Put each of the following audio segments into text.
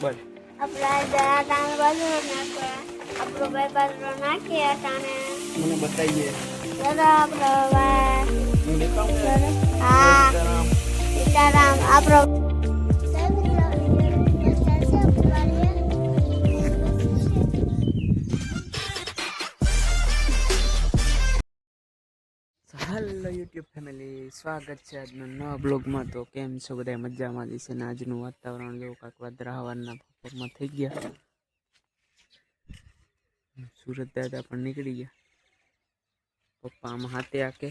બોલ આપણા દાદાને બાજુ નાખવા આપણો ભાઈ બાજુ નાખીએ અટાણે મને બતાવીએ જરા આપણો ભાઈ હું દેખાઉં હા સીતારામ સીતારામ આપણો હેલો યુટ્યુબ ફેમિલી, સ્વાગત છે આજના નવા બ્લોગમાં. તો કેમ છો બધા? મજામાં જશે ને? આજનું વાતાવરણ જેવું કાંક વાદળા હવારના બપોરમાં થઈ ગયા. સુરત દાદા પણ નીકળી ગયા. પપ્પા આમાં હાથે આકે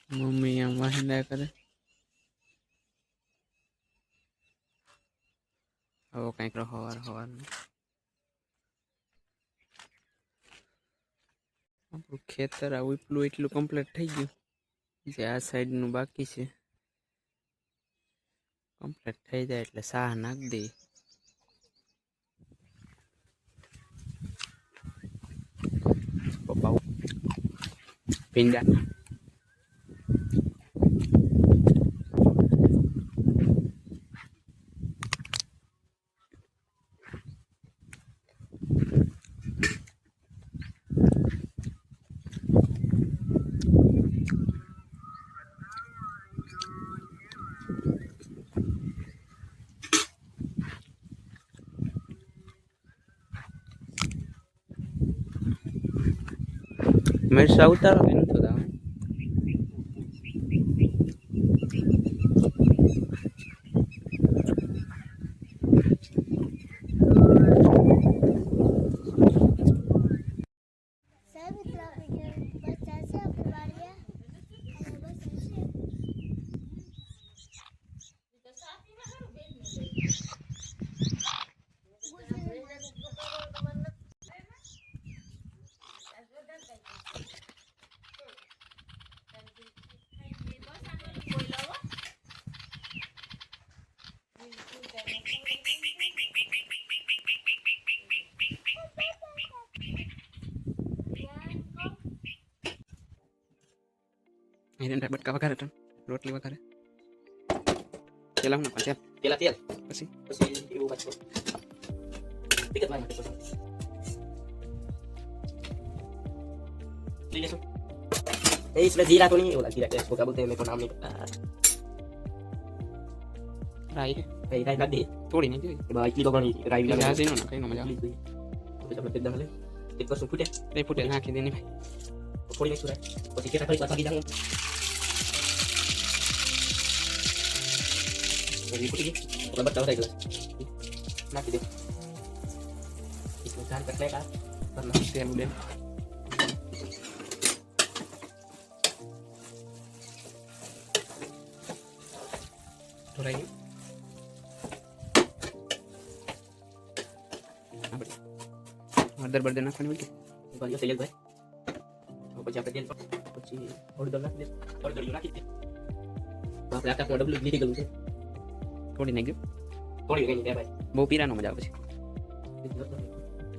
મમ્મી આમ વાહિંદા કરે. હવે કંઈક હવાર આપણું ખેતર આવું એટલું કમ્પ્લીટ થઈ ગયું. જે આ સાઈડનું બાકી છે કમ્પ્લીટ થઈ જાય એટલે સાહ નાખી દઈએ. પપ્પા ભીંડા મરસા ઉતારો કે નથી ઉતારો? Ini buat kau kan? Roti bakar. Telah nak pasal? Telah tiel. Pasti. પછી એવું પાછું ટિકિટ લાગે પછી લઈ લેશું એ इसमें जीरा तो नहीं है, बोला जीरा क्या इसको क्या बोलते हैं, मेरे को नाम नहीं पता। Rai. राई राई काट दी Thodi ni tu. भाई इडली बगानी राई भी Dah लगा sini nak kain nama दी तो जब मैं डाल ले एक बार फुटे Dia putih nak ini ni. थोड़ी नहीं सुरा પછી kita kali pasang hidang jadi putih lebat tahu saya gelas nak dia इसमें चार कटले का करना Dia mudah. Rai. Apa? Mother nak kan boleh. banyak saya ભાઈ પછી આપણે તેલ પછી હળદર નાખી દે હળદર નાખી દે આપણે આટા ડબલ લીધી ગયું છે Thodi naik je. થોડી ગઈ દે ભાઈ Bau pira no મજા આવે છે.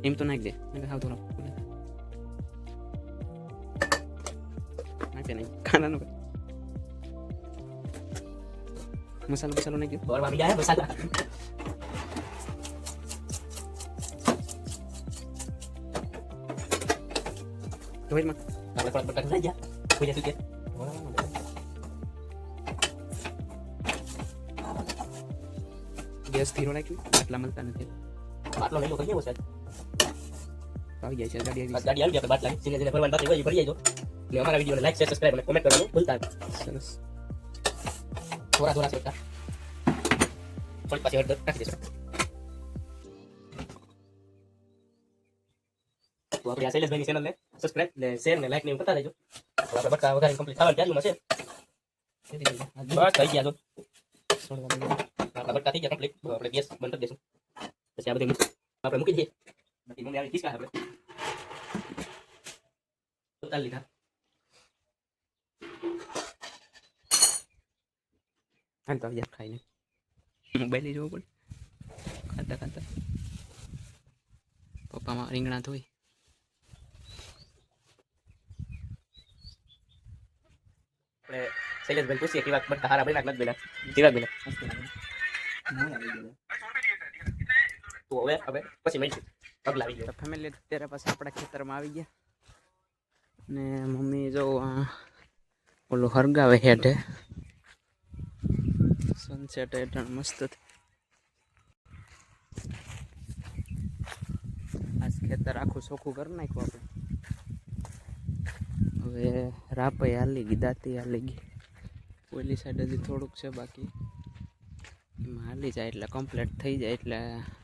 એમ તો નાખ દે. મેં હાવ થોડો. નાખ દે નહીં. ખાના નો. મસાલો નાખ દે. और भाभी आया मसाला તો વેજ માં. આપણે થોડા બટાકા લઈ જા કોઈ જતું કે ગેસ ધીરો રાખ્યું. આટલા મળતા નથી. બાટલો લઈ લો કહીએ સાહેબ આવી જાય છે ગાડી આવી. ગાડી આવી આપણે બાટલા સીને જેને ભરવાનું બાકી હોય ભરી આવજો ને અમારા વિડિયોને લાઈક શેર સબસ્ક્રાઇબ અને કોમેન્ટ કરવાનું ભૂલતા સરસ. થોડા સેવતા થોડી પાછી હળદર નાખી દેશું તો આપણે આ શૈલેષભાઈની ચેનલને સબસ્ક્રાઇબ ને શેર ને લાઈક ને એવું કરતા રહેજો તો આપણે બટકા વઘારી કમ્પ્લીટ થવાનું ત્યારનું છે બસ થઈ ગયા તો આપણા બટકા થઈ ગયા કમ્પ્લીટ આપણે ગેસ બંધ કરી દઈશું પછી આ બધું આપણે મૂકી દઈએ બાકી મમ્મી આવી ખીસકા આપણે ઉતાર લીધા હાલ તો યાર ખાઈને મોબાઈલ જોવો પડે. ખાતા પપ્પામાં રીંગણા ધોઈ આપણે શૈલેષભાઈ પૂછીએ કેવા બટકા હારા બન્યા કે નથી બન્યા. કેવા બન્યા તો હવે પછી મળીશું. પગલા આવી ગયો. તો ફેમિલી અત્યારે પાછા આપણા ખેતરમાં આવી ગયા ને મમ્મી જો ઓલું હરગાવે હેઠે સનસેટ હેઠળ મસ્ત આજ ખેતર આખું ચોખ્ખું કરી નાખ્યું આપણે. હવે રાપઈ હાલી ગઈ, દાંતી હાલી ગઈ, ઓલી સાઈડ હજી થોડુંક છે બાકી, એમાં હાલી જાય એટલે કમ્પ્લીટ થઈ જાય એટલે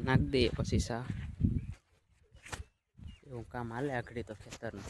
નાખી દઈએ પછી સા એવું કામ હાલે આખડી તો ખેતરનું.